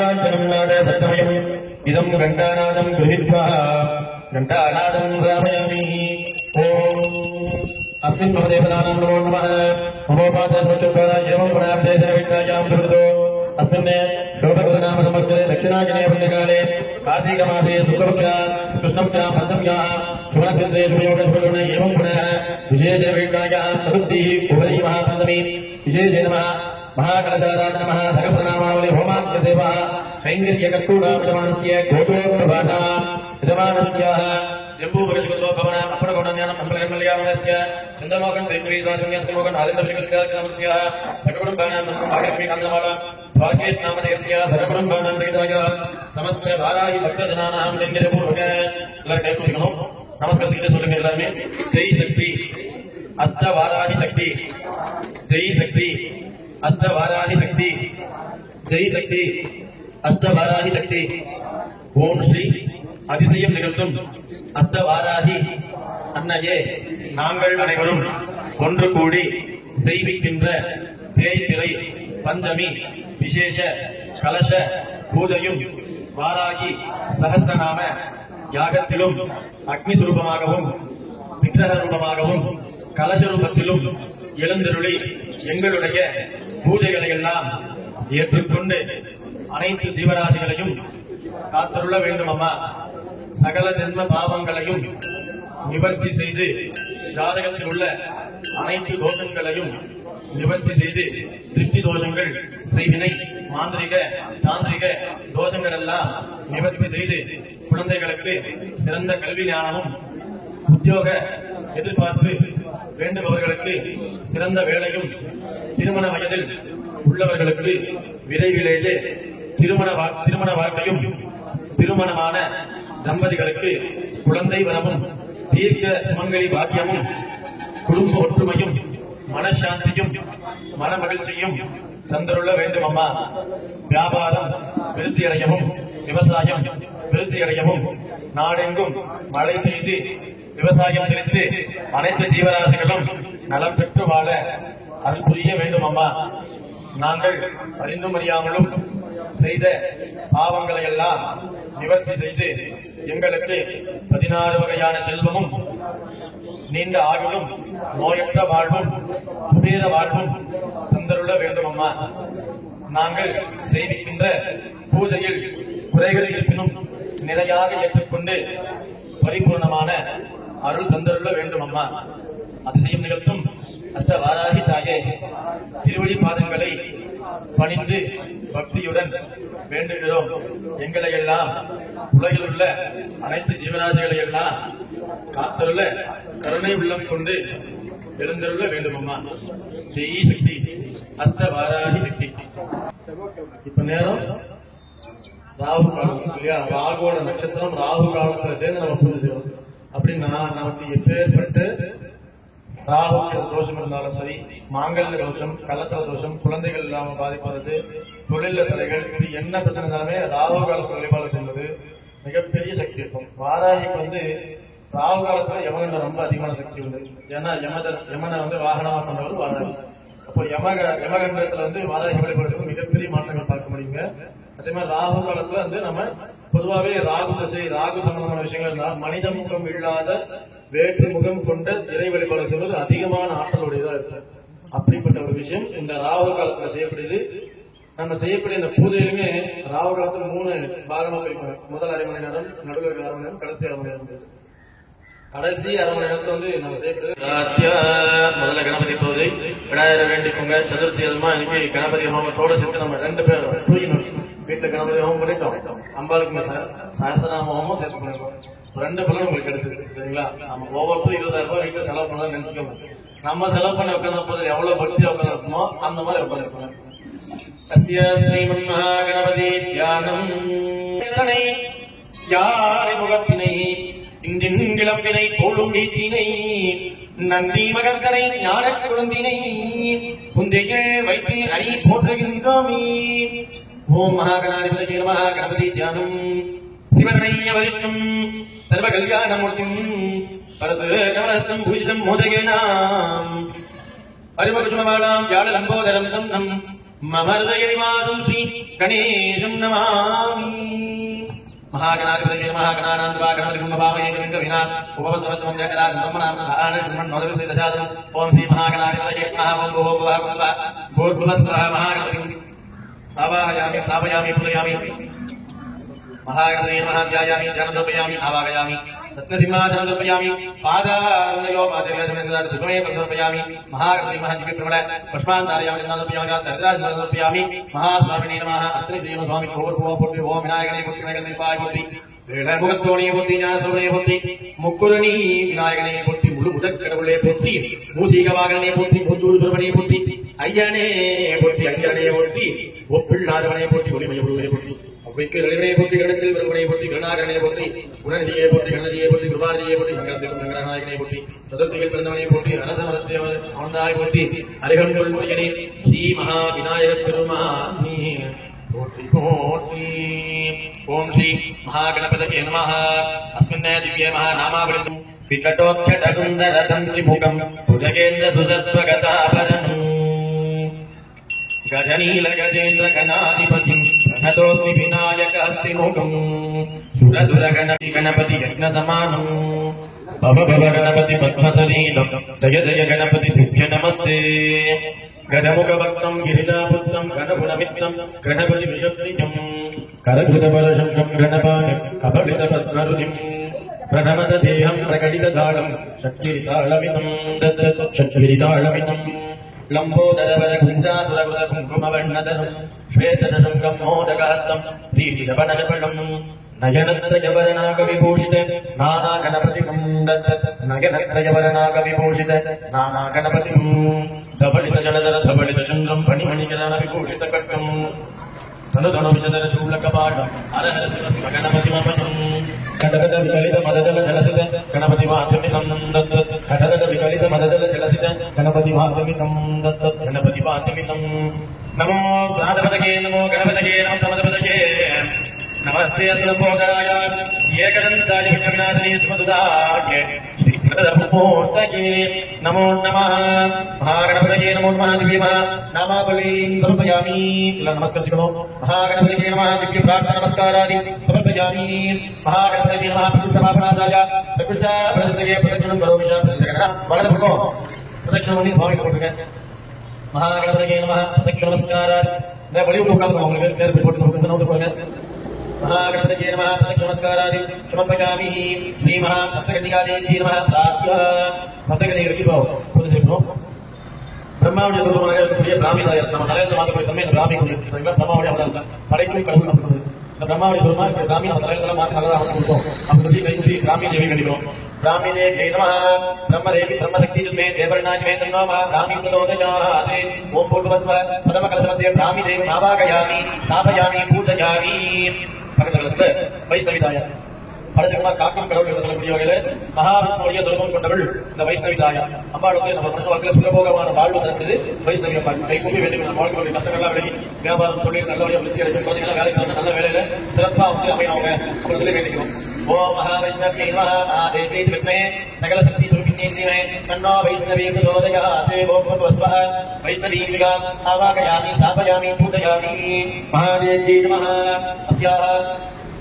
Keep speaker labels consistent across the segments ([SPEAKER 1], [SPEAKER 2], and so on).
[SPEAKER 1] नीलाञ्जनम्नाद सत्यमयम् इदम् घण्टानादम् गृहीत्वा घण्टानादम् रामयामि अस्मिन् भवदेवतानां नमो नमः ममोपादस्वच्छता एवं पुनः अस्मिन् शोभकृतनाम संवत्सरे दक्षिणाजने पुण्यकाले कार्तिकमासे शुक्लपक्षा कृष्णपक्षा पञ्चम्याः शुभनक्षत्रे शुभयोगशुभगुणे एवं पुनः विशेषवेट्टायाः चतुर्थीः उपरि महापञ्चमी विशेषेण महाकलशाराधनमः सहस्रनामावली होमाख्यसेवा कैङ्कर्यकर्तूणामिजमानस्य घोटोत्प्रभाषः यजमानस्याः जम्बूपरिषदोभवन अपरगौणज्ञानम् अम्बलकर्मल्यामनस्य चन्द्रमोहन वैकुरीशासन्यासमोहन आदित्यभिषेकत्यागमस्याः सककुटुम्बानां महालक्ष्मीकान्तमाला द्वारकेश नामधेयस्य सककुटुम्बानां सहिताय समस्त वाराही भक्तजनानां लिङ्गपूर्वक எல்லாரும் நமஸ்காரம் சொல்லுங்க எல்லாருமே ஜெய் சக்தி அஷ்டவாராஹி சக்தி ஜெய் சக்தி அஷ்டவாராஹி சக்தி ஜெய் சக்தி அஷ்டவாராஹி சக்தி ஓம் ஸ்ரீ அதிசயம் நிகழ்த்தும் அஷ்டவாராஹி அன்னையே நாங்கள் அனைவரும் ஒன்று கூடி செய்விக்கின்ற தேய்பிறை பஞ்சமி விசேஷ கலச பூஜையும் வாராகி சகஸ்ரநாம யாகத்திலும் அக்னி சுரூபமாகவும் விக்கிரக ரூபமாகவும் கலச ரூபத்திலும் எழுந்தருளி எங்களுடைய பூஜைகளை எல்லாம் ஏற்றுக்கொண்டு அனைத்து ஜீவராசிகளையும் காத்தருள வேண்டும் அம்மா. சகல ஜென்ம பாவங்களையும் நிவர்த்தி செய்து ஜாதகத்தில் உள்ள அனைத்து தோஷங்களையும் நிவர்த்தி செய்து திருஷ்டி தோஷங்கள் செய்வினை மாந்திரிக தாந்திரிக தோஷங்கள் எல்லாம் நிவர்த்தி செய்து குழந்தைகளுக்கு சிறந்த கல்வி ஞானமும் உத்தியோக எதிர்பார்ப்பு வேண்டுபவர்களுக்கு சிறந்த வேலையும் திருமண வயதில் உள்ளவர்களுக்கு விரைவிலேயே திருமண வாழ்க்கையும் திருமணமான தம்பதிகளுக்கு குழந்தை வரமும் தீர்க்க சுமங்கலி பாக்கியமும் குடும்ப ஒற்றுமையும் மனசாந்தியும் மன மகிழ்ச்சியும் தந்தருள்ள வேண்டும் அம்மா. வியாபாரம் விருத்தியடையவும் விவசாயம் விருத்தியடையவும் நாடெங்கும் மழை பெய்து விவசாயம் செழித்து அனைத்து ஜீவராசிகளும் நலம் பெற்று வாழ அருள் புரிய வேண்டும் அம்மா. நாங்கள் அறிந்தும் அறியாமலும் செய்த பாவங்களை எல்லாம் நிவர்த்தி செய்து எங்களுக்கு 16 வகையான செல்வமும் நீண்ட ஆயுளும் நோயற்ற வாழ்வும் புனித வாழ்வும் தந்தருள்ள வேண்டும் அம்மா. நாங்கள் செய்விக்கின்ற பூஜையில் குறைகள் இருப்பினும் நிலையாக ஏற்றுக்கொண்டு பரிபூர்ணமான அருள் தந்தருள்ள வேண்டும் அம்மா. அதிசயம் நிகழ்த்தும் அஷ்டவாராகி தாயே திருவடி பாதங்களை பணிந்து பக்தியுடன் வேண்டுகிறோம். எங்களை எல்லாம் உலகில் உள்ள அனைத்து ஜீவராசிகளை எல்லாம் காத்தருள்ள கருணை உள்ளம் கொண்டு எழுந்தருள்ள வேண்டும் அம்மா. ஜெய் சக்தி அஷ்டவாராகி சக்தி. இப்ப நேரம் ராகு காலம் இல்லையா? ராகுவோட நட்சத்திரம் ராகு காலத்துல சேர்ந்து நம்ம பூஜை செய்வோம். அப்படின்னா நமக்கு எப்பேற்பட்ட ராகு தோஷம் இருந்தாலும் சரி, மாங்கல்ய தோஷம், கலத்திர தோஷம், குழந்தைகள் இல்லாம பாதிப்படுறது, தொழில தடைகள், இது என்ன பிரச்சனை இருந்தாலுமே ராகு காலத்துல வழிபாடு செய்வது மிகப்பெரிய சக்தி இருக்கும். வாராகிக்கு ராகு காலத்துல யமகண்ட ரொம்ப அதிகமான சக்தி உண்டு. ஏன்னா யமனை வாகனமா கொண்டவர் வாராகி. அப்போ யமகண்டத்துல வாராகி வழிபாடு மிகப்பெரிய மாற்றங்கள் பார்க்க முடியுங்க. அதே மாதிரி ராகு காலத்துல நம்ம பொதுவாகவே ராகு திசை ராகு சம்பந்தமான விஷயங்கள் மனித முகம் இல்லாத வேற்று முகம் கொண்ட இறை வழிபாடு செய்வது அதிகமான ஆற்றலுடையதா இருக்கு. அப்படிப்பட்ட ஒரு விஷயம் இந்த ராகு காலத்துல செய்யப்படுது. நம்ம செய்யக்கூடிய இந்த பூஜையிலுமே ராகு காலத்துல 3 பாகமாக பிரிப்பாங்க. முதல் அரை மணி நேரம், நடுவில் அரை மணி நேரம், கடைசி அரை மணி நேரம். கடைசி அரை மணி நேரத்துல நம்ம செய்யப்படுது முதல்ல கணபதி பூஜை விநாயகரை வேண்டிக்கோங்க. சதுர்த்தி அதுமா இன்னைக்கு கணபதி ஹோமத்தோட சேர்த்து நம்ம 2 பேர் தூக்கினோம். வீட்டுல கணபதி ஹோமம் பண்ணிட்டோம், அம்பாளுக்கு சகஸ்ரநாம ஹோமம் சேர்த்து பண்ணிருக்கோம். 2 பலன் உங்களுக்கு எடுத்துருக்கு. சரிங்களா? நம்ம ஒவ்வொருத்தரும் 20,000 ரூபாய் வீட்டுல செலவு பண்ணலாம் நினைச்சுக்கோங்க. நம்ம செலவு பண்ணி உட்கார்ந்த போது எவ்வளவு பக்தியா உட்காந்துருக்கோமோ அந்த மாதிரி உட்காந்துருக்கோம். ஸ்ரீமன் மகாகணபதி தியானம் யாரை முகத்தினை இந்தின் கிளம்பினை தோளும் வீட்டினை நந்தி மகர்கனை ஞான குழந்தினை குந்தைகள் வைத்து அணி போற்றுகின்றோமே. ஓம் மகாகணாதிபதி நமः. கணபதி தியானம் சிவனைய வரிஷ்டம் சர்வ கல்யாணமூர்த்திம் பரசுரகமஸ்தம் பூஷிதம் மோதகேனாம் பரிமகுசுமமாலாம் யாழ லம்போதரம் தம் நம் ममर्दयनिवासं श्री गणेशं नमामि महागणाधिपतये महागणानान्वागणपतिगुणभावयेकविना उपवसवत्वमन्यकरात् ब्रह्मणामधानशृण्वन्नोदविषयदशादम् ॐ श्री महागणाधिपतये भूर्भुवस्वः महागणपतिं आवाहयामि स्थापयामि पूजयामि महागणपतये नमः ध्यायामि ध्यानदर्पयामि आवाहयामि रत्नसिंहासनं दर्पयामि पादारण्यो पादेवदर्पयामि दर्पयामि महागणपति महादिव्यप्रमण पुष्पान्तारयामि दर्पयामि दर्पयामि दर्पयामि महास्वामिने नमः अर्चने श्रीनो स्वामी भूर्भुवः पूर्वे ओम विनायकने पूर्ति विनायकने पूर्ति मुखத்தோணே பூர்த்தி ஞானசூரனே பூர்த்தி முக்குரணி விநாயகனே பூர்த்தி முழு முதற்கடவுளே பூர்த்தி மூசிக வாகனே பூர்த்தி மூச்சூடு சுரவனே பூர்த்தி ஐயனே பூர்த்தி அஞ்சனே பூர்த்தி ஒப்பில்லாதவனே பூர்த்தி ஒளிமய குருவே பூர்த்தி அவ்வைக்கு ரளிவனே பூர்த்தி கணத்தில் வருவனே பூர்த்தி கருணாகரனே பூர்த்தி குணநிதியே பூர்த்தி கண்ணதியே பூர்த்தி கிருபாநிதியே பூர்த்தி சங்கரநாயகனே பூர்த்தி சதுர்த்திகள் பிறந்தவனே பூர்த்தி அரசமரத்தே ஆண்டாய் பூர்த்தி அரிகண்டொள் முருகனே ஸ்ரீ மகா விநாயக பெருமானே போற்றி போற்றி ओम श्री महागणपतये नमः अस्मिन् दिव्ये महानामावलितं विकटोत्कटसुन्दरतन्त्रिमुखं भुजगेन्द्र सुसत्त्वगताभरणं गजनीलगजेन्द्रगणाधिपतिं प्रणतोऽस्मि विनायकहस्तिमुखं सुरसुरगणपति यज्ञसमानं भव भव गणपति पद्मसनीलं जय जय गणपति तुभ्य नमस्ते गजमुखभक्तं गिरिजापुत्रं गणगुणमित्रं गणपति विशक्तिजं करकृतपरशंसं गणपाय कपलितपद्मरुचिं प्रथमतदेहं प्रकटितदालं शक्तिरिताळमितं शक्तिरिताळमितं लम्बोदरवरकुञ्जासुरकुलकुङ्कुमवर्णधरं श्वेतशशङ्कं मोदकहस्तं प्रीतिशपनशपणं नयनत्रयवरनागविभूषित नानागणपतिं नयनत्रयवरनागविभूषित नानागणपतिं धवलितजलधर धवलितचन्द्रं फणिमणिगणविभूषितकट्टं धनुधनुविशधर शूलकपाटं हरहर शिव शिव गणपतिमपनं खडगद विकलित मदजल जलसित गणपतिवाद्यमितं दत्त खडगद विकलित मदजल जलसित गणपतिवाद्यमितं दत्त गणपतिवाद्यमितं नमो प्राणपतये नमो गणपतये नमो समदपतये नमस्ते अस्मद्भोगराय एकदन्ताय विघ्नविनाशिनी सुमसुदाय श्रीकृतधर्ममूर्तये नमो नमः महागणपतये नमो नमः दिव्यमः नामावलीं समर्पयामि नमस्कृत्य महागणपतये नमः दिव्य प्रार्थना नमस्कारादि समर्पयामि महागणपतये नमः प्रकृष्टपापनाशाय प्रकृष्टप्रदत्तये प्रदक्षिणं करोमि वरदपुको प्रदक्षिणमणि स्वामी को महागणपतये नमः प्रदक्षिण नमस्कारादि मैं बड़ी लोकाल को होंगे चेयर पे फोटो करना होता है महागणपतये नमः प्रदक्षिण नमस्कारादि समर्पयामि श्री महासप्तगणिकादेवी नमः प्रार्थना सप्तगणिक की भाव खुद से नो ब्रह्मावली स्वरूपமாக இருக்கக்கூடிய பிராமிதாய நம்ம தலையில மாத்தக்கூடிய தன்மை பிராமி சொல்லுங்க பிரம்மாவளி அவதாரம் படைக்கும் கடவுள் நமக்கு இந்த பிராமாவளி சொல்லுமா இந்த பிராமி நம்ம தலையில மாத்தி நல்லா அவதாரம் கொடுத்தோம் அப்படி சொல்லி கைதி பிராமி தேவி கண்டிப்போம் ब्राह्मी देवी नमः ब्रह्मदेवी ब्रह्मशक्ति जुमे देवर्णाज में तन्नोम ब्राह्मी प्रचोदयाते ओम भूर्भुवस्व प्रथम कलशमध्ये ब्राह्मी देवी आवाहयामि स्थापयामि पूजयामि பக்கத்துல கலசத்துல வைஷ்ணவிதாய படத்துக்கு காக்கும் கடவுள் என்று சொல்லக்கூடிய வகையில மகாவிஷ்ணுடைய சொரூபம் கொண்டவள் இந்த வைஷ்ணவிதாய அம்பாள் வந்து நம்ம மனுஷ வாழ்க்கையில சுகபோகமான வாழ்வு தருகிறது வைஷ்ணவி அம்பாள் கை கூப்பி வேண்டிய வாழ்க்கையுடைய கஷ்டங்கள்லாம் விலகி வியாபாரம் தொழில் நல்லபடியாக விருத்தி அடைந்து குழந்தைகளை வேலைக்கு வந்து நல்ல வேலையில சிறப்பா வந்து அமையவங்க அப்படின்னு சொல்லி வேண்டிக்கிறோம் ओम महावैष्णव्यै नमः आदेशे विद्महे सकल शक्ति स्वरूपिण्ये धीमहि तन्नो वैष्णवी प्रचोदयात् ओम भूर्भुवस्वः वैष्णवीं आवाहयामि स्थापयामि पूजयामि महादेव्यै नमः अस्याः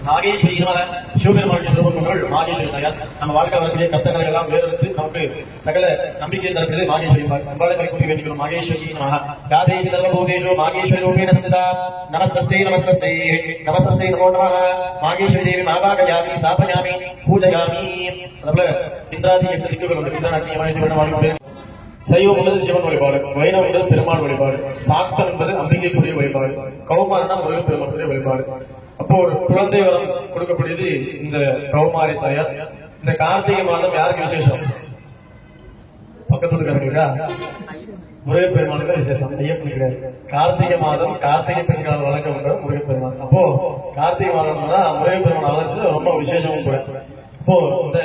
[SPEAKER 1] நாகேஸ்வரி நமக சிவபெருமானுடைய சொரூபம் கொண்டவள் நாகேஸ்வரி தாயார் நம்ம வாழ்க்கை வரக்கூடிய கஷ்டங்களை எல்லாம் வேறெடுத்து நமக்கு சகல நம்பிக்கை தருகிறது நாகேஸ்வரி அம்பாளை கூட்டி வேண்டிக்கிறோம் நாகேஸ்வரி நமக யாதேவி சர்வபூதேஷு நாகேஸ்வரி ரூபேண சந்திதா நமஸ்தஸ்யை நமஸ்தஸ்யை நமஸ்தஸ்யை நமோ நமः நாகேஸ்வரி தேவி ஆவாஹயாமி ஸ்தாபயாமி பூஜயாமி அதுபோல இந்திராதி 8 திக்குகள் உண்டு இந்திரநாட்டியமான சைவம் என்பது சிவன் வழிபாடு, வைணவம் என்பது பெருமாள் வழிபாடு, சாக்தம் என்பது அம்பிகைக்குரிய வழிபாடு, கௌமாரனா முருகன் பெருமாளுடைய வழிபாடு. அப்போ ஒரு குழந்தை வரம் கொடுக்கக்கூடியது இந்த கௌமாரி தாயார். இந்த கார்த்திகை மாதம் யாருக்கு விசேஷம்? பக்கத்துல இருக்காருங்களா முருகன் பெருமாளுக்கு விசேஷம், ஐயப்பன் கிடையாது. கார்த்திகை மாதம் கார்த்திகை பெண்களால் வழங்கப்பட்ட முருகன் பெருமாள். அப்போ கார்த்திகை மாதம் தான் முருகன் பெருமாள் வளர்ச்சி ரொம்ப விசேஷமும் கூட. இப்போ இந்த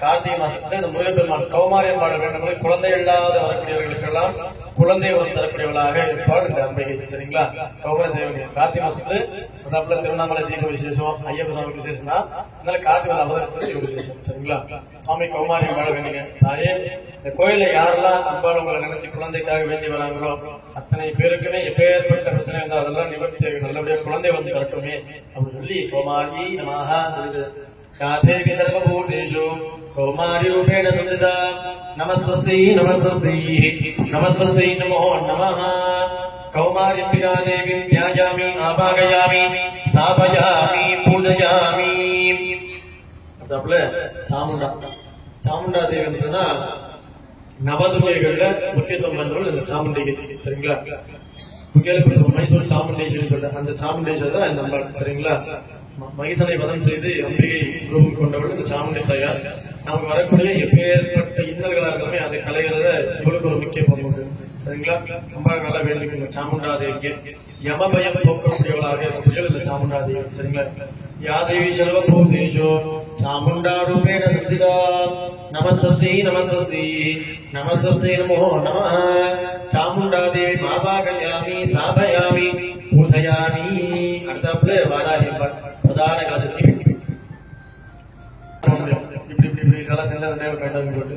[SPEAKER 1] கார்த்திகை மாசத்துல இந்த முருகன் பெருமாள் கௌமாரியன் பாட வேண்டும், குழந்தை இல்லாத வரக்கூடியவர்களுக்கெல்லாம் குழந்தை வரம் தரக்கூடியவளாக இருப்பாள் இந்த அம்பிகை. சரிங்களா? கௌபர தேவகை கார்த்திகை மாசத்துல அதாப்புல திருவண்ணாமலை தீப விசேஷம், ஐயப்ப சுவாமி விசேஷம்னா அதனால கார்த்திகை அவதரிச்சது இவ விசேஷம். சரிங்களா? சுவாமி கௌமாரி வாழ வேண்டிய தாயே, இந்த கோயில யாரெல்லாம் அம்பாள் உங்களை நினைச்சு குழந்தைக்காக வேண்டி வராங்களோ அத்தனை பேருக்குமே எப்பேற்பட்ட பிரச்சனை இருந்தால் அதெல்லாம் நிவர்த்தி நல்லபடியா குழந்தை வந்து வரட்டுமே அப்படின்னு சொல்லி கௌமாரி நமஹ சொல்லுது. காதேவி சர்வபூதேஷு கௌமாரி ரூபேண சம்ஜிதா நமஸ்தஸ்யை நமஸ்தஸ்யை நமஸ்தஸ்யை நமோ நமஹ. கௌமாரி பிரியா தேவி த்யாயாமி ஆபாகயாமி ஸ்தாபயாமி பூஜயாமி. அதாப்புல சாமுண்டா தேவி வந்துன்னா நவதுர்கைகள்ல முக்கியத்துவம் வந்தவர்கள் இந்த சாமுண்டிகை. சரிங்களா? மைசூர் சாமுண்டேஸ்வரி சொல்ற அந்த சாமுண்டேஸ்வரி தான் இந்த அம்பாள். சரிங்களா? மகிஷனை வதம் செய்து அம்பிகை ரூபம் கொண்டவள் இந்த சாமுண்டி தாயார். நமக்கு வரக்கூடிய எப்பேற்பட்ட இன்னல்களா இருந்தாலுமே அதை கலைகிறத இவளுக்கு ஒரு முக்கிய பங்கு உண்டு. சரிங்களா? அம்பாள் நல்லா வேண்டிக்கோங்க சாமுண்டா தேவிக்கு. யம பயம் போக்கக்கூடியவளாக இருக்கக்கூடிய இந்த சாமுண்டா தேவி. சரிங்களா? யாதேவி சர்வபூதேஷு சாமுண்டா ரூபேண சம்ஜிதா நமஸ்தஸ்யை நமஸ்தஸ்யை நமஸ்தஸ்யை நமோ நமஹ. சாமுண்டா தேவி ஆபாகயாமி ஸ்தாபயாமி பூஜயாமி. அடுத்தாப்புல வாராகி அம்பாள் பிரதான கலசம். இப்படி இப்படி இதெல்லாம் செல்ல போட்டு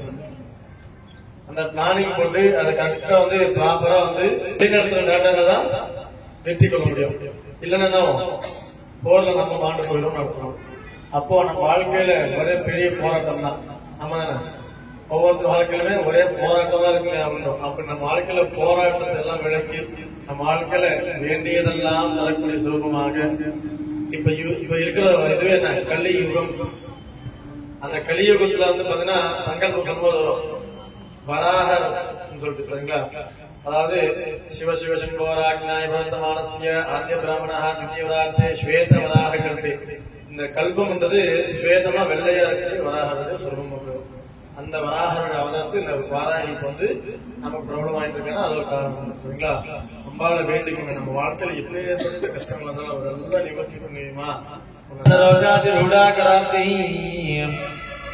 [SPEAKER 1] அந்த பிளானிங் போட்டு அதை கரெக்டா வந்து ப்ராப்பரா வந்து தான் வெற்றி கொள்ள முடியும். இல்லைன்னா போர்ல நம்ம மாண்டு போயிடும் நடத்தணும். அப்போ நம்ம வாழ்க்கையில ஒரே பெரிய போராட்டம் தான். நம்ம ஒவ்வொருத்தர் வாழ்க்கையிலுமே ஒரே போராட்டம் தான் இருக்கு அப்படின்றோம். அப்ப நம்ம வாழ்க்கையில போராட்டத்தை எல்லாம் விளக்கி நம்ம வாழ்க்கையில வேண்டியதெல்லாம் தரக்கூடிய சுரூபமாக இப்ப இருக்கிற இதுவே என்ன கலி யுகம். அந்த கலியுகத்துல வந்து பாத்தீங்கன்னா சங்கல்பம் சொல்லும்போது வரும் வராகர் சொல்லிட்டு. சரிங்களா? அதாவது சிவ சிவ சம்போராஜ்ஞாய மானசிய ஆத்திய பிராமணா தித்தியவராத்தே ஸ்வேத வராக கல்பி. இந்த கல்பம்ன்றது ஸ்வேதமா வெள்ளையா இருக்கு வராகிறது சொல்லும். அந்த வராகரோட அவதாரத்து இந்த வாராகிக்கு வந்து நமக்கு பிரபலம் வாய்ட்டு இருக்கா அது ஒரு காரணம். சரிங்களா? அம்பாளை வேண்டிக்கோங்க. நம்ம வாழ்க்கையில எப்படிப்பட்ட கஷ்டங்கள் இருந்தாலும் அவர் எல்லாம் நிவர்த்தி பண்ணுவீமா.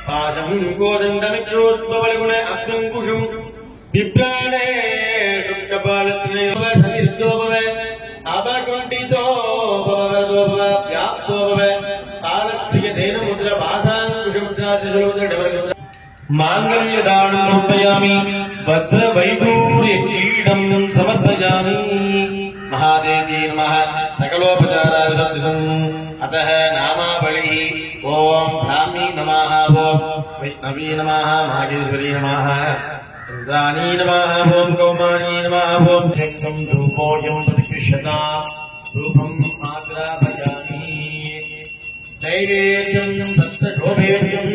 [SPEAKER 1] பாசம் கோதண்டமிச்சோத்பவல்குண அப்தங்குஷம் விப்ராணே சுக்கபாலத்னே சமிர்தோபவ அபகுண்டிதோபவர்தோபவ வியாப்தோபவ காலத்ரிய தேன முத்ர பாசாங்குஷமுத்ராதி சொல்வதற்கு மாங்கல்யதானம் சமர்ப்பயாமி வத்ர வைடூர்ய கிரீடம் சமர்ப்பயாமி. महादेवी नमः सकलोपचाराय सद्दिदम् अतः नामावलिः ओम ब्राह्मी नमः ओम वैष्णवी नमः माहेश्वरी नमः इंद्राणी नमः ओम कौमारी नमः ओम चक्रं धूपोऽयं प्रतिष्ठता रूपम् आग्राभयामि दैवेद्यं सप्तशोभेद्यम्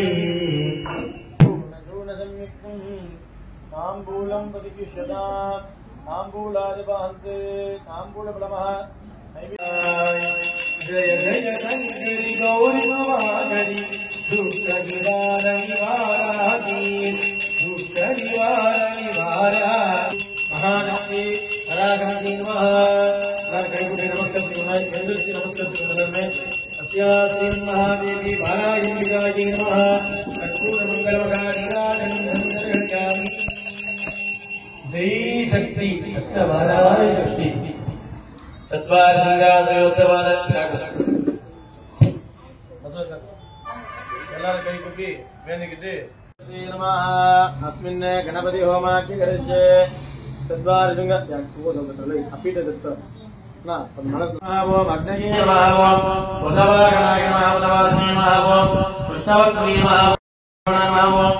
[SPEAKER 1] ताम्बूलं प्रतिष्ठता ताम्बूलादिवाहन्ते ताम्बूलफलमः जय जय शंकरि गौरी भवानी दुष्टनिवारणि महालक्ष्मी परागमति नमः गणपति नमस्ते अस्यास्ति महादेवी बालायिकायै नमः कर्पूरमङ्गलमकारिराजन्धर्यामि जय शक्ति अष्टवाराय शक्ति चत्वारि सिंहासनोत्सवाद எல்லாரும் கை குப்பி வேண்டிக்கிட்டு நமः अस्मिन् गणपति होमाख्य करिष्ये चत्वारि सिंह अपीठ दत्त ना ओम अग्नये नमः ओम बुधवागणाय नमः बुधवासिने नमः ओम कृष्णवत्नी नमः नमः ओम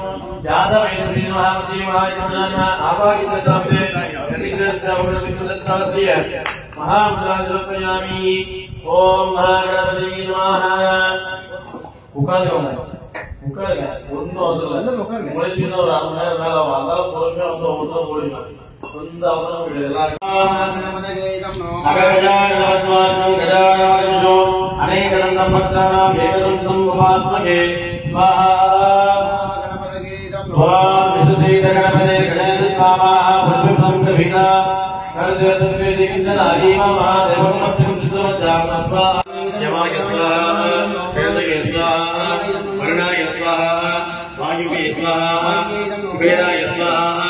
[SPEAKER 1] जातवेदसी नमः पति नमः आवागित सामने महामंत्रादि ओम महागणपति नमः उकाल ஒன்னும் அவசரம் இல்லை. முடிச்சுன்னா ஒரு 1/2 மணி நேரம் மேல வந்தாலும் பொறுமையா வந்து ஒவ்வொருத்தரும் போயிடலாம். சொந்த அவசரம் கிடையாது. அநேகதந்தம் பக்தானாம் ஏகதந்தம் உபாஸ்மகே ஸ்வாஹா. ஓம் விசுசீத கணபதே கணேதுத்வாமாஹ புல்பிப்ரம் கவினா கருதேதத்வேதிகிந்தனாரீமாமா தேவகுணப்திம் சித்தவஜாம் ஸ்வாஹா. யமாய ஸ்வாஹா பேதகே ஸ்வாஹா வருணாய स्वाहा वायुवे स्वाहा कुबेराय स्वाहा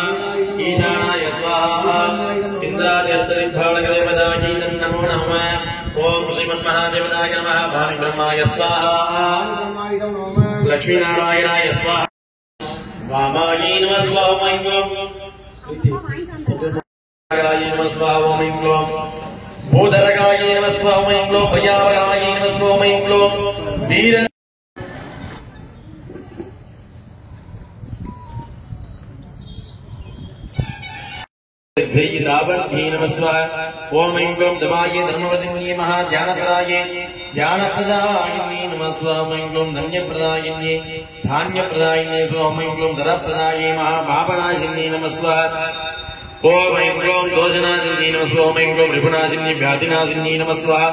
[SPEAKER 1] ईशानाय स्वाहा यस्तदिग्भाणकदेवतायै नमो नमः ओम श्रीमन्महादेवताय नमः भानुब्रह्माय स्वाहा लक्ष्मीनारायणाय स्वाहा वामायै नमः स्वाहा ॐ नाराय नमः स्वाहा ॐ भूधरगाय नमः स्वाहा ॐ भयावगाय नमः स्वाहा ॐ वीर रावण नमः स्वाहा ओम ऐं क्लीं दमाये धर्मवदिन्ये महाध्यानप्रदाये ध्यानप्रदायिन्ये नमः स्वाहा ऐं क्लीं धन्यप्रदायिन्ये धान्यप्रदायिन्ये स्वाहा ऐं क्लीं धरप्रदाये महापापनाशिन्ये नमः स्वाहा ओम ऐं क्लीं दोषनाशिन्ये नमः स्वाहा ऐं क्लीं रिपुनाशिन्ये व्याधिनाशिन्ये नमः स्वाहा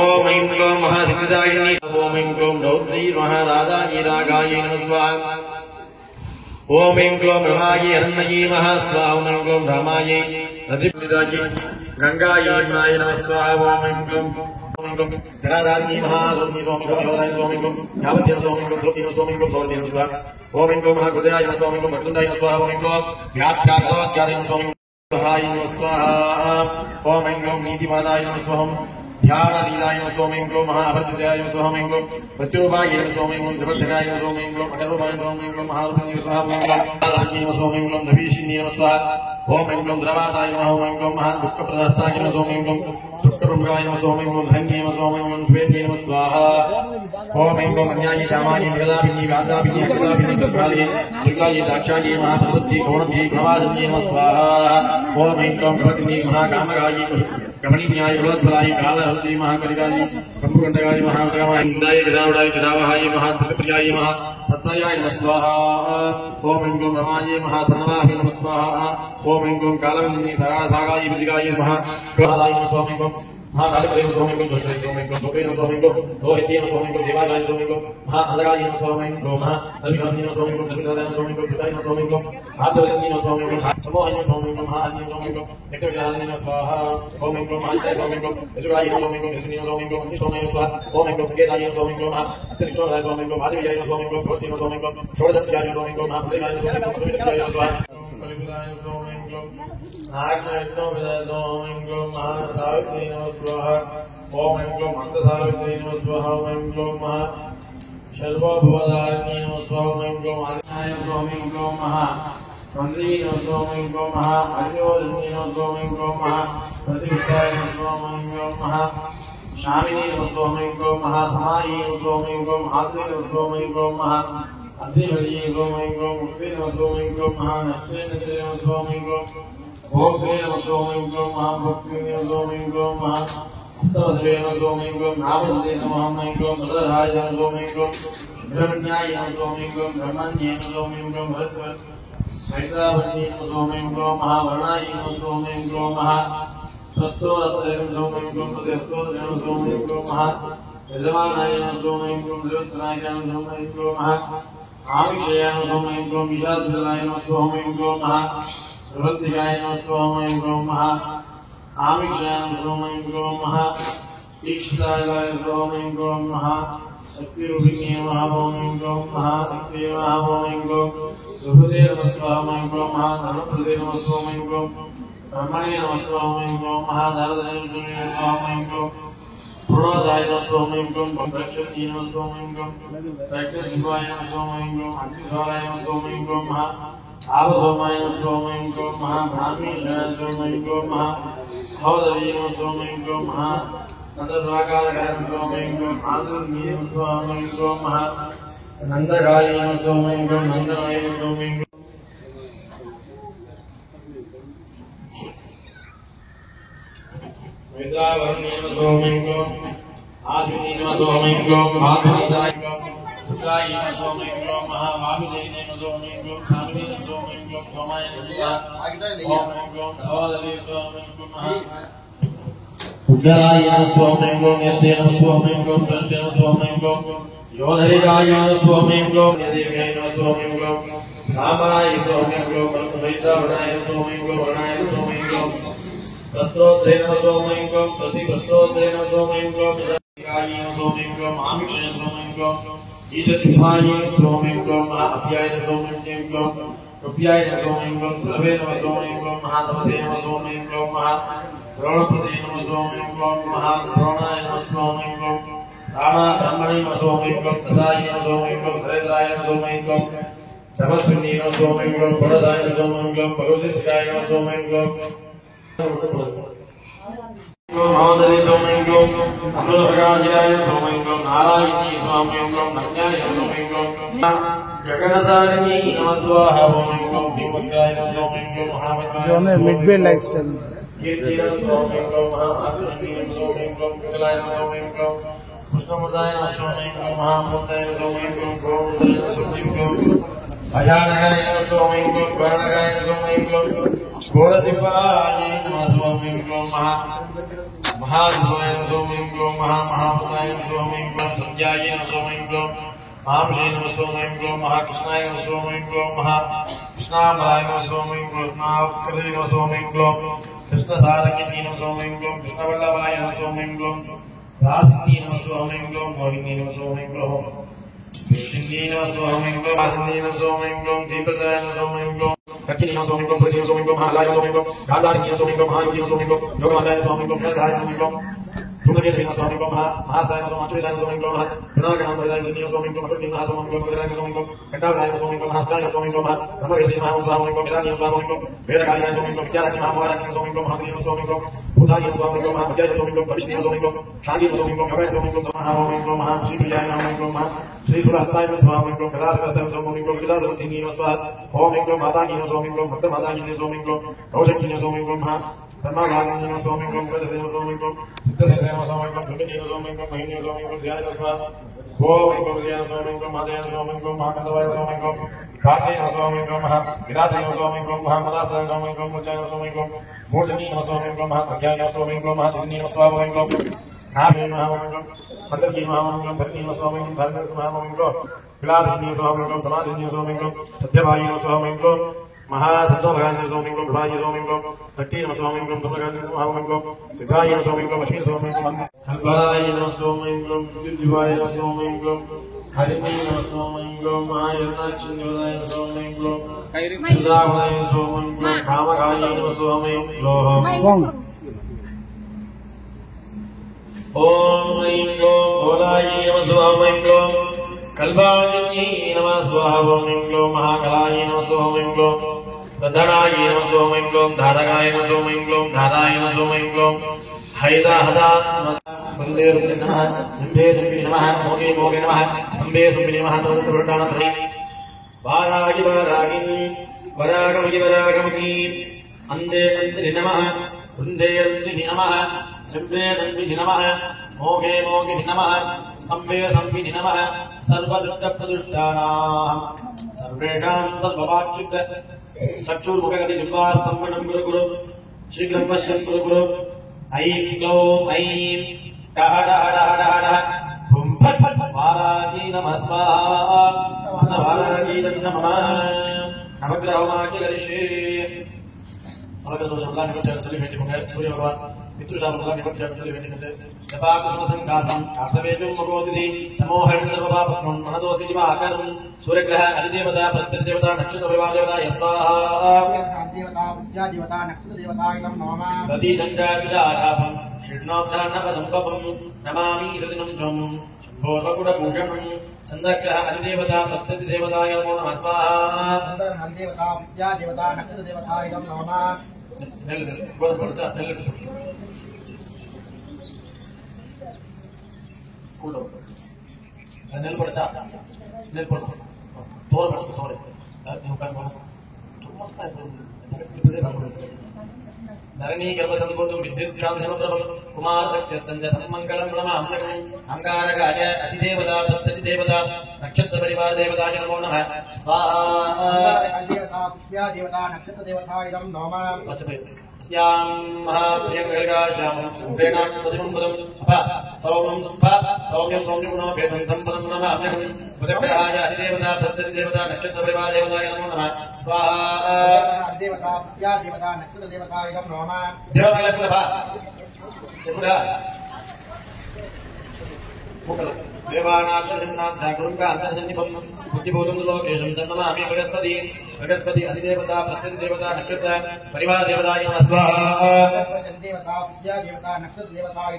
[SPEAKER 1] ओम ऐं क्लीं महासिद्धिदायिन्ये ओम ऐं क्लीं रौद्री महाराधायै रागायै नमः स्वाहा ओम ऐं क्लीं ब्रह्मायै हरण्मये नमः स्वाहा ओम ऐं क्लीं रामायै रतिपतिदायै गंगायै नमः स्वाहा ओम ऐं क्लीं गणाधारिणी महास्वामी स्वामी योदाय स्वामी यावतीय स्वामी श्रुति स्वामी स्वामी स्वाहा ओम ऐं क्लीं महागुजराय स्वामी भक्तुंदाय स्वाहा ओम ऐं क्लीं व्याख्यात्वाचार्य स्वामी सहाय स्वाहा ओम ऐं क्लीं नीतिवादाय स्वाहा ध्यान लीलाय स्वामी ऐं क्लीं महाअभर्जिताय स्वाहा ऐं क्लीं प्रत्युपाय स्वामी ऐं क्लीं जगद्धाय स्वामी ऐं क्लीं अकरूपाय स्वामी ऐं क्लीं महारूपाय स्वाहा ओम ऐं क्लीं स्वामी ऐं क्लीं धवीशिन्ये नमः स्वाहा ओम ऐं क्लीं द्रवासाय नमः ओम ऐं क्लीं महादुःखप्रदास्ताय नमः स्वामी ऐं क्लीं दुःखरुग्राय नमः स्वामी ऐं क्लीं धन्ये नमः स्वामी ऐं क्लीं श्वेत्ये नमः स्वाहा ओम ऐं क्लीं अन्याये श्यामाये मृगदाभिन्ये व्यासाभिन्ये अखिलाभिन्ये दुर्गाये दुर्गाये दाक्षाये महाप्रवृत्ति गौणभ्ये प्रवासिन्ये नमः स्वाहा ओम ऐं क्लीं भगवती महाकामगाये कमनीन्याय बृहत्फलाय कालहस्ती महाकलिकाय कंपुगंडकाय महाग्रामाय इंदाय गदावडाय गदावहाय महात्रिप्रियाय महापद्मयाय नमः स्वाहा ओम ऐं क्लीं रमाये महासर्वाय नमः स्वाहा ओम ऐं क्लीं कालवन्दिनी सागाय विजिगाय महाकालाय नमः स्वाहा महाकालदेव स्वामी को स्वामी को गोपेन स्वामी को रोहितेन स्वामी को देवागाय स्वामी को महाअलगाय स्वामी को महाअलगाय स्वामी को दलिताय स्वामी को पिताय स्वामी को आत्मवन्दिन स्वामी को समोहन स्वामी को महाअन्य स्वामी को नित्यविधान स्वाहा ओम ऐं क्लीं महाकाय स्वामी को यजुगाय स्वामी को यज्ञ स्वामी को अन्य स्वामी को स्वाहा ओम ऐं क्लीं केदाय स्वामी को महाअतिरिक्तोदाय स्वामी को महादेवाय स्वामी को भक्तिन स्वामी को षोडशक्तियाय स्वामी को महादेवाय स्वामी को सुविधाय स्वाहा कलियुगाय स्वामी को नागनायकोविदाय स्वामी को महासावित्री नमः स्वाहा ओम ऐं क्लीं मंत्रसावित्री नमः स्वाहा ओम ऐं क्लीं महा सर्वभुवधारिणी नमः स्वाहा ओम ऐं क्लीं आदिनाय स्वामी को महा मंत्री नमः स्वामी को महा अन्योजनी नमः स्वामी को महा प्रतिष्ठाय नमः स्वामी को महा शामिनी नमः स्वामी को महा समाई नमः स्वामी को महाद्री नमः स्वामी को महा अधिहरिये स्वामी को मुक्ति नमः स्वामी को महा नश्वे नमः स्वामी को भोगे नमः स्वामी को महा भक्ति नमः स्वामी को महा अस्तवद्वे नमः स्वामी को नामदे नमः स्वामी को मदराय नमः स्वामी को ब्रह्मण्याय नमः स्वामी को ब्रह्मण्ये नमः स्वामी को भरत हैदराबादी नमः स्वामी को महावर्णाय नमः स्वामी को महा स्वस्तोरत्रे नमः स्वामी को प्रत्यस्तोरत्रे नमः स्वामी को महा यजमानाय नमः स्वामी को देवस्राय नमः स्वामी को महा आविषयाय नमः स्वामी को विशालजलाय नमः स्वामी को महा प्रवृत्तिकाय नमः स्वामी को महा आविषयाय नमः स्वामी को महा ईक्षिताय स्वामी को महा शक्तिरूपिण्ये महाभौमी को महा शक्ति महाभौमी को सुभदे नमः स्वामी को महा धर्मप्रदे नमः स्वामी को ब्रह्मणे नमः स्वामी को महा धरदे नमः स्वामी को प्रणोदाय नमः स्वामी को रक्षति नमः स्वामी को रक्षिवाय नमः स्वामी को अंतिधाराय नमः स्वामी को महा आवसोमाय नमः स्वामी को महा ब्राह्मी नमः स्वामी को महा भवदवी नमः स्वामी को महा नंदरागाय नमः स्वामी को आदुर्नी नमः स्वामी को महा नंदगाय नमः स्वामी को नंदनाय नमः स्वामी को विद्रावणी नमः स्वामी को आश्विनी नमः स्वामी को माधुरीदाय को शुक्लाय नमः स्वामी को महाभाविनी नमः स्वामी को स्वामी नमः स्वामी को सोमाय नमः स्वामी को सवादली स्वामी को महा उद्गाराय नमः स्वामी को निस्ते नमः स्वामी को प्रत्य नमः स्वामी को योधरिकाय नमः स्वामी को यदेवाय नमः स्वामी को रामाय स्वामी को वैश्रवणाय स्वामी को वर्णाय स्वामी को वस्त्रोद्रे नमः स्वामी को प्रतिवस्त्रोद्रे नमः स्वामी को गाय नमः स्वामी को मामिक्षय स्वामी को ईशतिभाय नमः स्वामी को महाअभ्याय स्वामी को रुप्याय नमः सोमं ग्लों सर्वे नमः सोमं ग्लों महातपसे नमः सोमं ग्लों महा द्रोणपते नमः सोमं ग्लों महाद्रोणाय नमः सोमं ग्लों राणा ब्रह्मणे नमः सोमं ग्लों दसाय नमः सोमं ग्लों धरेशाय नमः सोमं ग्लों तपस्विनी नमः सोमं ग्लों पुरसाय नमः सोमं ग्लों भगवसिद्धाय नमः सोमं ग्लों महोदय सोमं ग्लों अमृतप्रकाशाय सोमं ग्लों नारायणी सोमं ग्लों नज्ञाय सोमं ग्लों गगनसारिणी नमः स्वाहा ओम ग्लों भीमकाय नमः सोमं ग्लों महामन्त्राय
[SPEAKER 2] मिडवे लाइफस्टाइल
[SPEAKER 1] कीर्ति नमः सोमं ग्लों महाअग्नि नमः सोमं ग्लों कुशलाय नमः सोमं ग्लों कृष्णमुदाय नमः सोमं ग्लों महामुदाय नमः सोमं ग्लों गोमुदाय नमः सोमं ग्लों भयानकाय नमः सोमं ग्लों वर्णकाय नमः सोमं ग्लों घोरदिवाय नमः सोमं ग्लों महादेवाय नमः सोमं ग्लों महामुदाय नमः सोमं ग्लों संध्याय नमः सोमं ग्लों महामषे नमः सोमं ग्लों महाकृष्णाय नमः सोमं ग्लों महाकृष्णामलाय नमः सोमं ग्लों महाकृष्णाय नमः सोमं ग्लों कृष्णसारकिनी नमः सोमं ग्लों कृष्णवल्लभाय नमः सोमं ग्लों रासिनी नमः सोमं ग्लों मोहिनी नमः सोमं ग्लों कृष्णी नमः सोमं ग्लों वासिनी नमः सोमं ग्लों दीपदाय नमः सोमं ग्लों ककिनी नमः सोमं ग्लों प्रति नमः सोमं ग्लों महालाय नमः सोमं ग्लों गांधारी नमः सोमं ग्लों महायोगी नमः सोमं ग्लों योगमाताय नमः सोमं ग्लों प्रधाय नमः सोमं ग्लों धूमकेतुः नमः सोमं ग्लों महासाय नमः सोमं ग्लों सोमं ग्लों गुणागणं प्रदाय नमः सोमं ग्लों अग्नि नमः सोमं ग्लों गुजराय नमः सोमं ग्लों कंठावलाय नमः सोमं ग्लों महास्ताय नमः सोमं ग्लों ब्रह्मवेशी नमः सोमं ग्लों वेदाय नमः सोमं ग्लों वेदकार्याय नमः सोमं ग्लों विद्याराय नमः महावाराय नमः सोमं ग्लों महादेव नमः सोमं ग्लों भूताय नमः सोमं ग्लों महाविद्याय नमः सोमं ग्लों भविष्य नमः सोमं ग्लों शांति नमः सोमं ग्लों योगाय नमः सोमं ग्लों महामोमं ग्लों महाश्रीप्रियाय नमः सोमं ग्लों श्रीसुरहस्ताय नमः सोमं ग्लों गदाधरस्ताय नमः सोमं ग्लों विशालवृद्धिनी नमः स्वाहा ओम ग्लों मातानी नमः सोमं ग्लों भक्तमातानी नमः सोमं ग्लों कौशकी नमः सोमं ग्लों ब्रह्मभागिनी नमः सोमं ग्लों वेदसे नमः सोमं ग्लों सिद्धसे नमः सोमं ग्लों भूमिनी नमः सोमं ग्लों महिनी नमः सोमं ग्लों ध्याय नमः स्वाहा ओम ग्लों ध्याय नमः सोमं ग्लों माताय नमः सोमं ग्लों महाकन्दवाय नमः सोमं ग्लों कार्ते नमः सोमं ग्लों विराटे नमः सोमं ग्लों महामलासाय नमः सोमं ग्लों मुचाय नमः सोमं ग्लों मूर्धनि नमः सोमं ग्लों महाप्रज्ञाय नमः सोमं ग्लों महाचिन्नी नमः स्वाहा सोमं ग्लों नाभि नमः सोमं ग्लों मन्दर्गी नमः सोमं ग्लों भरणी नमः सोमं ग्लों धर्म नमः सोमं ग्लों विलासिनी नमः सोमं ग्लों समाधिनी नमः सोमं ग्लों सत्यभागी नमः सोमं ग्लों महासत्त्वभगाय नमः सोमं ग्लों प्रभाय सोमं ग्लों शक्ति नमः सोमं ग्लों धर्मगाय नमः सोमं ग्लों सिद्धाय नमः सोमं ग्लों लक्ष्मी सोमं ग्लों कल्पराय नमः सोमं ग्लों दिव्याय नमः सोमं ग्लों हरिणी नमः सोमं ग्लों महायरणाक्षिण्योदाय नमः सोमं ग्लों इंद्रावदाय नमः सोमं ग्लों कामकाय नमः सोमं ग्लों ओम ऐं ग्लों भोलाय नमः सोमं ग्लों कल्पाय नमः स्वाहा ओम ग्लों महाकलाय नमः सोमं ग्लों दधनाय नमः सोमं ग्लों धारकाय नमः सोमं ग्लों धाराय नमः सोमं ग्लों हैदाहदा वन्दे रुद्रे नमः जम्भे जम्भे नमः मोगे मोगे नमः संभे संभे नमः तवृतानधरे वारागि वारागिन् वरागमगि वरागमगि अन्धे अन्धे नमः वृन्दे वृन्दे नमः जम्भे जम्भे नमः मोगे मोगे नमः संभे संभे नमः सर्वदुष्टप्रदुष्टानां सर्वेषां सर्ववाक्युक्त चक्षुर्मुखगति जिह्वास्तम्भनं गुरु गुरु शीघ्रं पश्यन् गुरु गुरु ऐं ग्लौं ऐं डः डः डः डः डः हुं फट् फट् वारागी नमः स्वाहा वारागी नमः नवग्रहवाक्य करिष्ये नवग्रहदोषं निवृत्त्यै भेटिमुखे सूर्य भगवान् पितृशापं निवृत्त्यै भेटिमुखे जपाकुसुमसङ्कासं कासवेदं मगोदिति नमो हरिन्द्रभवापत्नं मनदोऽस्मि दिवाकरं सूर्यग्रह अधिदेवता प्रत्यदेवता नक्षत्रदेवता यस्वाहा
[SPEAKER 2] देवता विद्या देवता नक्षत्र देवताय नमः
[SPEAKER 1] प्रतीशञ्चाविशालाभं षण्णाब्दान्नपसम्भवं नमामि सतिनं त्वं शम्भोर्वकुटभूषणं चन्द्रग्रह अधिदेवता प्रत्यदेवताय नमो नमः स्वाहा
[SPEAKER 2] देवता विद्या देवता नक्षत्र देवताय नमः
[SPEAKER 1] नेल पड़ता नेल पड़ तोड़ तोड़े धरणी गर्भसंभूतं विद्युत्कान्तिमप्रभं कुमारशक्त्यस्तञ्जतं मङ्गलं नमाम्यहम् अङ्गारकाय अधिदेवता प्रत्यधिदेवता नक्षत्रपरिवारदेवताय नमो नमः स्वाहा
[SPEAKER 2] देवता विद्या देवता नक्षत्र देवताय नमः
[SPEAKER 1] अस्यां महाप्रियङ्गलकाश्यामं रूपेणां प्रतिबम्बुदम् अप सौम्यं सुम्भा सौम्यं सौम्यगुणो भेदं तं पदं नमाम्यहम् बुधग्रहाय अधिदेवता प्रत्यधिदेवता नक्षत्रपरिवारदेवताय नमो नमः स्वाहा
[SPEAKER 2] देवता विद्या देवता नक्षत्र देवताय नमः
[SPEAKER 1] देवकलकुलभा त्रिपुरा मुकल देवानाथजन्नाथ गुरुकान्तसन्निपं बुद्धिभूतं लोकेशं तन्नमामि बृहस्पति बृहस्पति अधिदेवता प्रत्यदेवता नक्षत्र परिवार देवताय नमः स्वाहा
[SPEAKER 2] देवता विद्या देवता नक्षत्र देवताय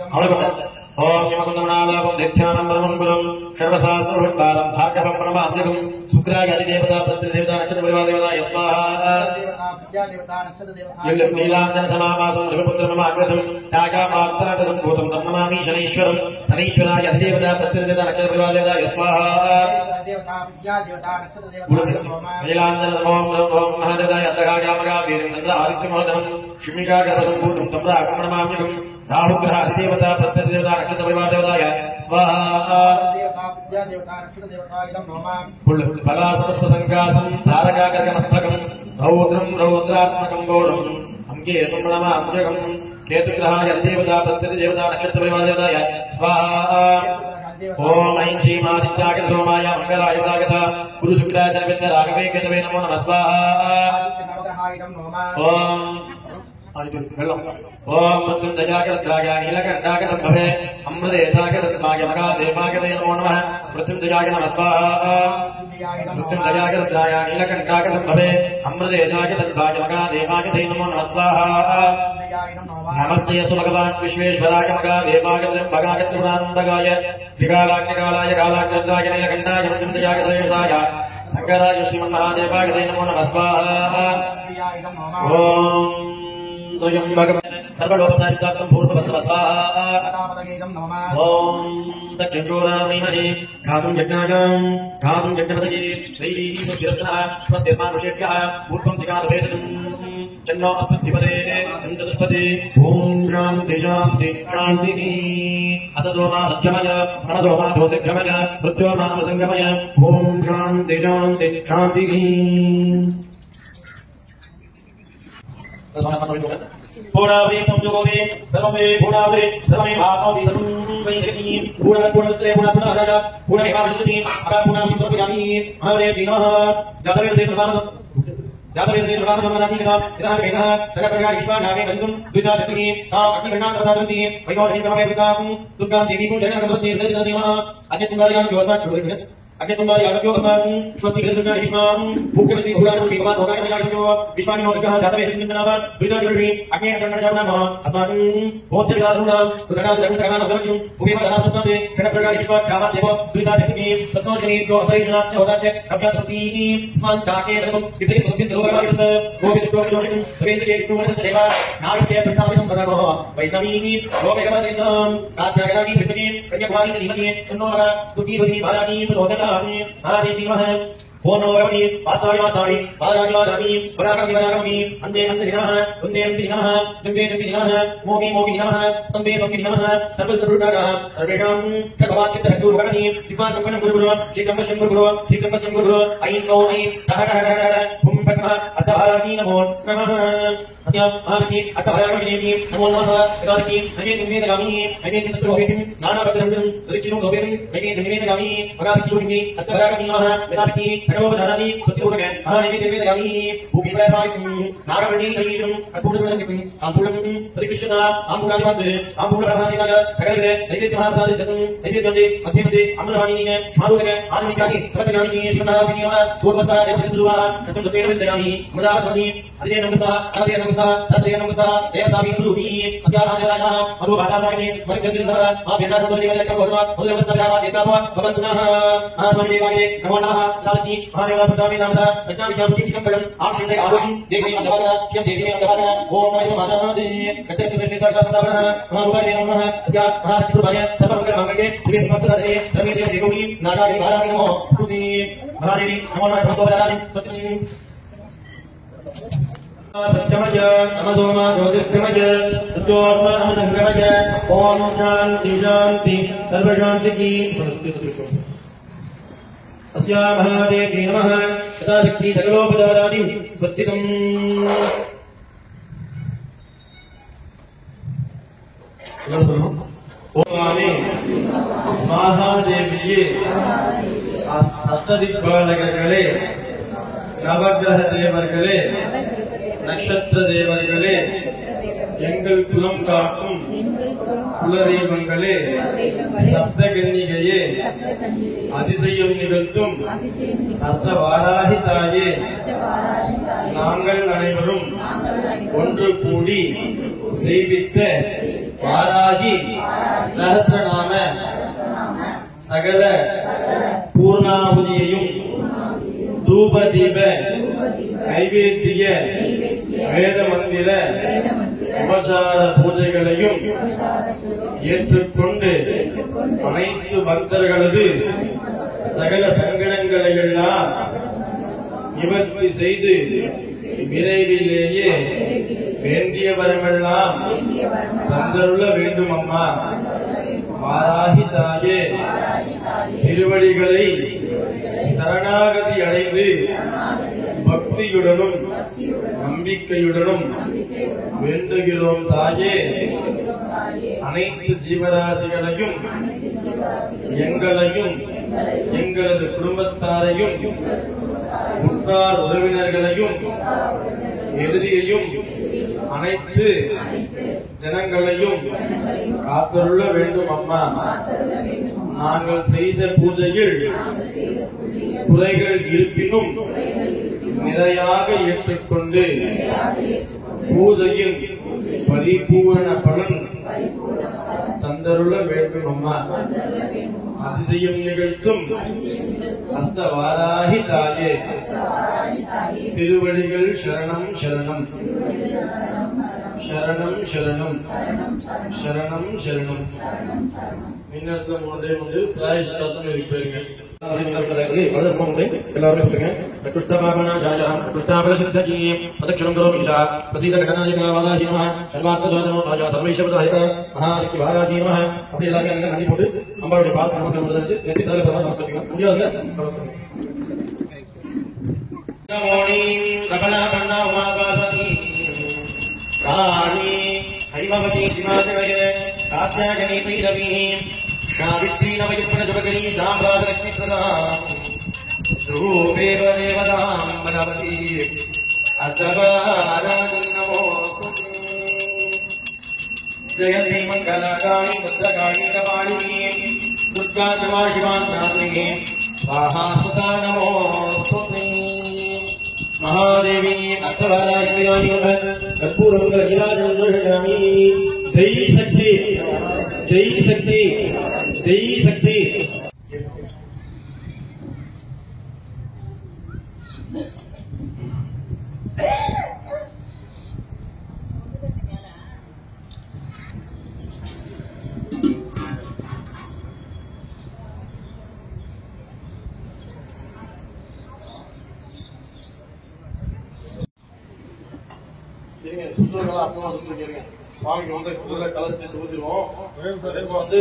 [SPEAKER 1] ओम यमकुन्दमनालाभं दैत्यानं परमङ्गलं सर्वशास्त्रभट्टारं भाग्यभं परमाद्यकं शुक्राय अधिदेवता प्रत्यदेवता नक्षत्र परिवार देवताय स्वाहा
[SPEAKER 2] देवता विद्या देवता नक्षत्र देवताय
[SPEAKER 1] नीलाञ्जन समावासं शिवपुत्रममाग्रथं चागामात्राटसम्भूतं तन्नमामि शनैश्वरं शनैश्वराय अधिदेवता प्रत्यदेवता नक्षत्र परिवार देवताय स्वाहा
[SPEAKER 2] देवता विद्या देवता नक्षत्र देवताय
[SPEAKER 1] नीलाञ्जन ओम महादेवाय अंधकार्यामगावीरं चन्द्र आदित्यमोदनं शिवनिकागर्भसम्भूतं तम्राकमणमाम्यकं राहुग्रह अधिदेवता प्रत्यदेवता नक्षत्र परिवार देवताय स्वाहा
[SPEAKER 2] देवता विद्या देवता नक्षत्र देवताय
[SPEAKER 1] फलासमस्वसङ्कासं तारकाकर्कमस्तकं रौद्रं रौद्रात्मकं गौरम् अंकेतुं प्रणमाम्यकं केतुग्रहाय अधिदेवता प्रत्यदेवता नक्षत्र परिवार देवताय स्वाहा ओम ऐं श्रीमादित्याय सोमाय मंगलाय उदागत गुरु शुक्राचार्य राघवे केतवे नमो नमः स्वाहा ओम ओम मृत्युंजयाय नीलकंठाय तद्भवे अमृतेशाय तद्भाग्य मगादेवाय नमो नमः मृत्युंजयाय नमः स्वाहा मृत्युंजयाय नीलकंठाय तद्भवे अमृतेशाय तद्भाग्य मगादेवाय नमो नमः स्वाहा नमस्ते यस्तु भगवान् विश्वेश्वराय मगादेवाय त्र्यम्बकाय त्रिपुरान्तकाय त्रिकालाग्निकालाय कालाग्निरुद्राय नीलकण्ठाय मृत्युंजयाय सर्वेशाय शंकराय श्रीमन्महादेवाय नमो नमः स्वाहा ओम सर्वलोकनाशितार्थं भूर्भुवस्सुवः स्वाहा ओम दक्षिणचूडामणिमहे गातुं यज्ञपतये श्रीसुभ्यस्तनः स्वस्तिर्मानुषेभ्यः ऊर्ध्वं जिगातुभेषजम् चन्नो अस्मद्धिपदे चन्द्रदुष्पदे ॐ शान्ति शान्ति शान्तिः असतो मा सत्यमय तमसो मा ज्योतिर्गमय मृत्यो मा मृतङ्गमय ॐ शान्ति शान्ति शान्तिः पूर्णावृ संयोगे सर्वमे पूर्णावृ सर्वमे भावि सर्वं वैदिकी पूर्णत्रे पूर्णपुनः पूर्णमेवावशति अकापूर्णावि सर्वयामि हरे नमः जातवेद प्रधान जातवेद प्रधान ब्रह्मनाथीनः इदावेदः सर्वप्रकार ईश्वरावे बन्धुं द्विजातिः ताम् अग्निगणान् प्रसादन्ति वैभवहिन्दवे पितां दुर्गां देवीं जगन्नाथपत्नी हृदयदेवः अज्ञतुम्बार्यां योगस्मात् अग्नितुम्बारी आरोग्यो अस्मान् स्वस्ति हृदयदुर्गा ईश्वरां भूक्यवती भूराणो भगवान् भोगायनायो विश्वानिनो विग्रहः जातवेदचिन्तनाः द्विजातिर्हि अग्ने अग्रणशवनामः अस्मान् भोज्यविदारुणां दुर्गणादरुणकरणान् अवगम्यं भूमिव धनासस्माते षडप्रकार ईश्वर कामात् देवो द्विजातिर्हि तत्त्वशरीरो अपरिजनाच्च होदाच्च अभ्याससीः स्मान् चाके धर्मं विपरीत सुभिद्धरोगवादिस गोविदप्रोविदोषितं सवेन्द्रिये विष्णुवर्षदेवा नागस्य प्रस्थापितं प्रधानः वैष्णवीः लोकगमनेनां राज्ञागणानि विपरीते कन्याकुमारी धीमहि तन्नो दुःखीवती भाराणि प्रचोदयात् आदितिमः ओनो रमणी पाताय माताय पाराजवादामि पराक्रमि पराक्रमि अन्ते अन्तिनः वन्दे अन्तिनः जम्बे जम्बिनः मोगी मोगिनः स्तम्भे स्तम्भिनः सर्वसर्वरूढाः सर्वेषां सर्ववाच्यतरक्तुर्गणि शिवासङ्कणं गुरुगुरु श्रीकम्बशं गुरुगुरु श्रीकम्बशं गुरुगुरु ऐं नौ ऐं टहटहटहटह हुं पक्मः अर्थभाराणि नमो नमः अस्याम् आरति अर्थभाराणि नमो नमः एकादशि नैवेद्यं निवेदयामि नैवेद्यं तत्रोहितं नानाभक्तसंगं दक्षिणं गोपेयं नैवेद्यं निवेदयामि अगाधियोगिनि अर्थभाराणि नमः एकादशि सर्वोपधानानि सत्यपूर्णके महानैवेद्यं भूकिप्रभायं नागवणीयं अपूर्णसंगं आपूर्णं प्रतिकृष्णा आपूर्णादिपात्रे आपूर्णप्रभासिकाय सकलविदे नैवेद्यमहाप्रसादितं नैवेद्यं मध्यमध्ये अमृतवाणीने श्मारूके आत्मिकानि सर्वज्ञानि श्रीमन्नारायणीयः पूर्वस्था देवसिन्धुवा सत्यं दत्तेन विद्यामि अमृतावसि अधिदेन नमस्ता अनदेन नमस्ता शास्त्रेण नमस्ता देवसामि सुरूपी अस्याराजराजः मधुभागाभागे मरिचन्द्रधर आभ्यन्तासुन्दरीवल्लकभोधवा मधुरवस्तरावा देवतावा भवन्तुनः आत्मदेवाये नमो नमः सारथि महादेवासुदामि नामसा सज्जाविद्यां दीक्षितं पदम् आक्षिणे आरोग्यं देवी अन्दवानः श्यं देवी अन्दवानः ओम नमो माताजे कट्टकृष्णेश्वरकासुदामनः महारूपाय नमः अस्या महासुभाय सर्वमङ्गलमङ्गले श्री भक्तदाते सर्वे देवदेवोनि नारायणी भाराणि नमो स्तुति महादेवी नमो नमः सर्वोपचाराणि स्वच्छं सत्यमय नमसोमा ज्योतिर्गमय सत्योर्मा नमसंगमय ओम शांति शांति सर्वशांति की अस्या महादेवी नमः तथा शक्ति सकलोपचाराणि स्वच्छितम् ओमानि स्वाहादेविये अष्टदिक्पालकர்களே नवग्रह देवர்களே नक्षत्र देवர்களே
[SPEAKER 3] எங்கள் குலம் காக்கும் குலதெய்வங்களே, சப்தகன்னிகையே, அதிசயம் நிகழ்த்தும் அஷ்டவாராகி தாயே, நாங்கள் அனைவரும் ஒன்று கூடி செய்வித்த வாராகி சஹஸ்ரநாம சகல பூர்ணாவதியையும் தூப தீப நைவேத்திய வேத மந்திர உபசார பூஜைகளையும் ஏற்றுக்கொண்டு அனைத்து பக்தர்களது சகல சங்கடங்களை எல்லாம் நிவர்த்தி செய்து விரைவிலேயே வேண்டிய வரமெல்லாம் தந்தருள வேண்டும் அம்மா. வாராகி தாயே, திருவடிகளை சரணாகதி அடைந்து பக்தியுடனும் நம்பிக்கையுடனும் வேண்டுகிறோம் தாயே. அனைத்து ஜீவராசிகளையும் எங்களையும் எங்களது குடும்பத்தாரையும் உற்றார் உறவினர்களையும் எதிரியையும் அனைத்து ஜனங்களையும் காத்தருள வேண்டும் அம்மா. நாங்கள் செய்த பூஜையில் குறைகள் இருப்பினும் நிறையாக ஏற்றுக்கொண்டு பூஜையின் பரிபூரண பலன் தந்தருள வேண்டும் அம்மா. அதிசயம் நிகழ்த்தும் அஷ்டவாராகி தாயே, திருவடிகள் சரணம் சரணம் சரணம் சரணம் சரணம் சரணம். மின்னர்த்தம் ஒன்றே ஒன்று பிராயஷ்டாத்தம் இருப்பீங்க. எல்லாருமே சொல்லுங்க. பிரதட்சணம் கரோமீஷா பிரசீத கடனாயக வாதாஜி நம சர்வார்த்த சோதனோ ராஜா சர்வைஷபதாயக மகாசக்தி வாதாஜி நம. அப்படி எல்லாரும் நன்றி போட்டு அம்பாவுடைய பாத நமஸ்காரம் வச்சு நெத்தி தலை நமஸ்காரம் முடியாது. ராணி ஹரிமவதி சிமாஜனகே காத்யாகனி பைரவி சாவித்ரி நவயுக்த ஜபகரி சாம்ராஜலக்ஷ்மி பிரதாம் ரூபேவ தேவதாம் பரவதி அசவாராஜி நமோஸ்துதே. ஜெயந்தி மங்கலகாரி பத்ரகாரி கபாலினி துர்கா ஜமா சிவாச்சாரிணி स्वाहा सुता नमोस्तुते. महादेवी अर्थवारायणी कर्पूरमंगलनीराजनमि. जय शक्ति जय शक्ति जय शक्ति. சுத்தங்களா அப்பமா சுத்திக்கிறீங்க. சுவாமிக்கு வந்து குதிரை கலர் சேர்த்து ஊத்திடுவோம். இப்போ வந்து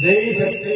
[SPEAKER 3] जय शक्ति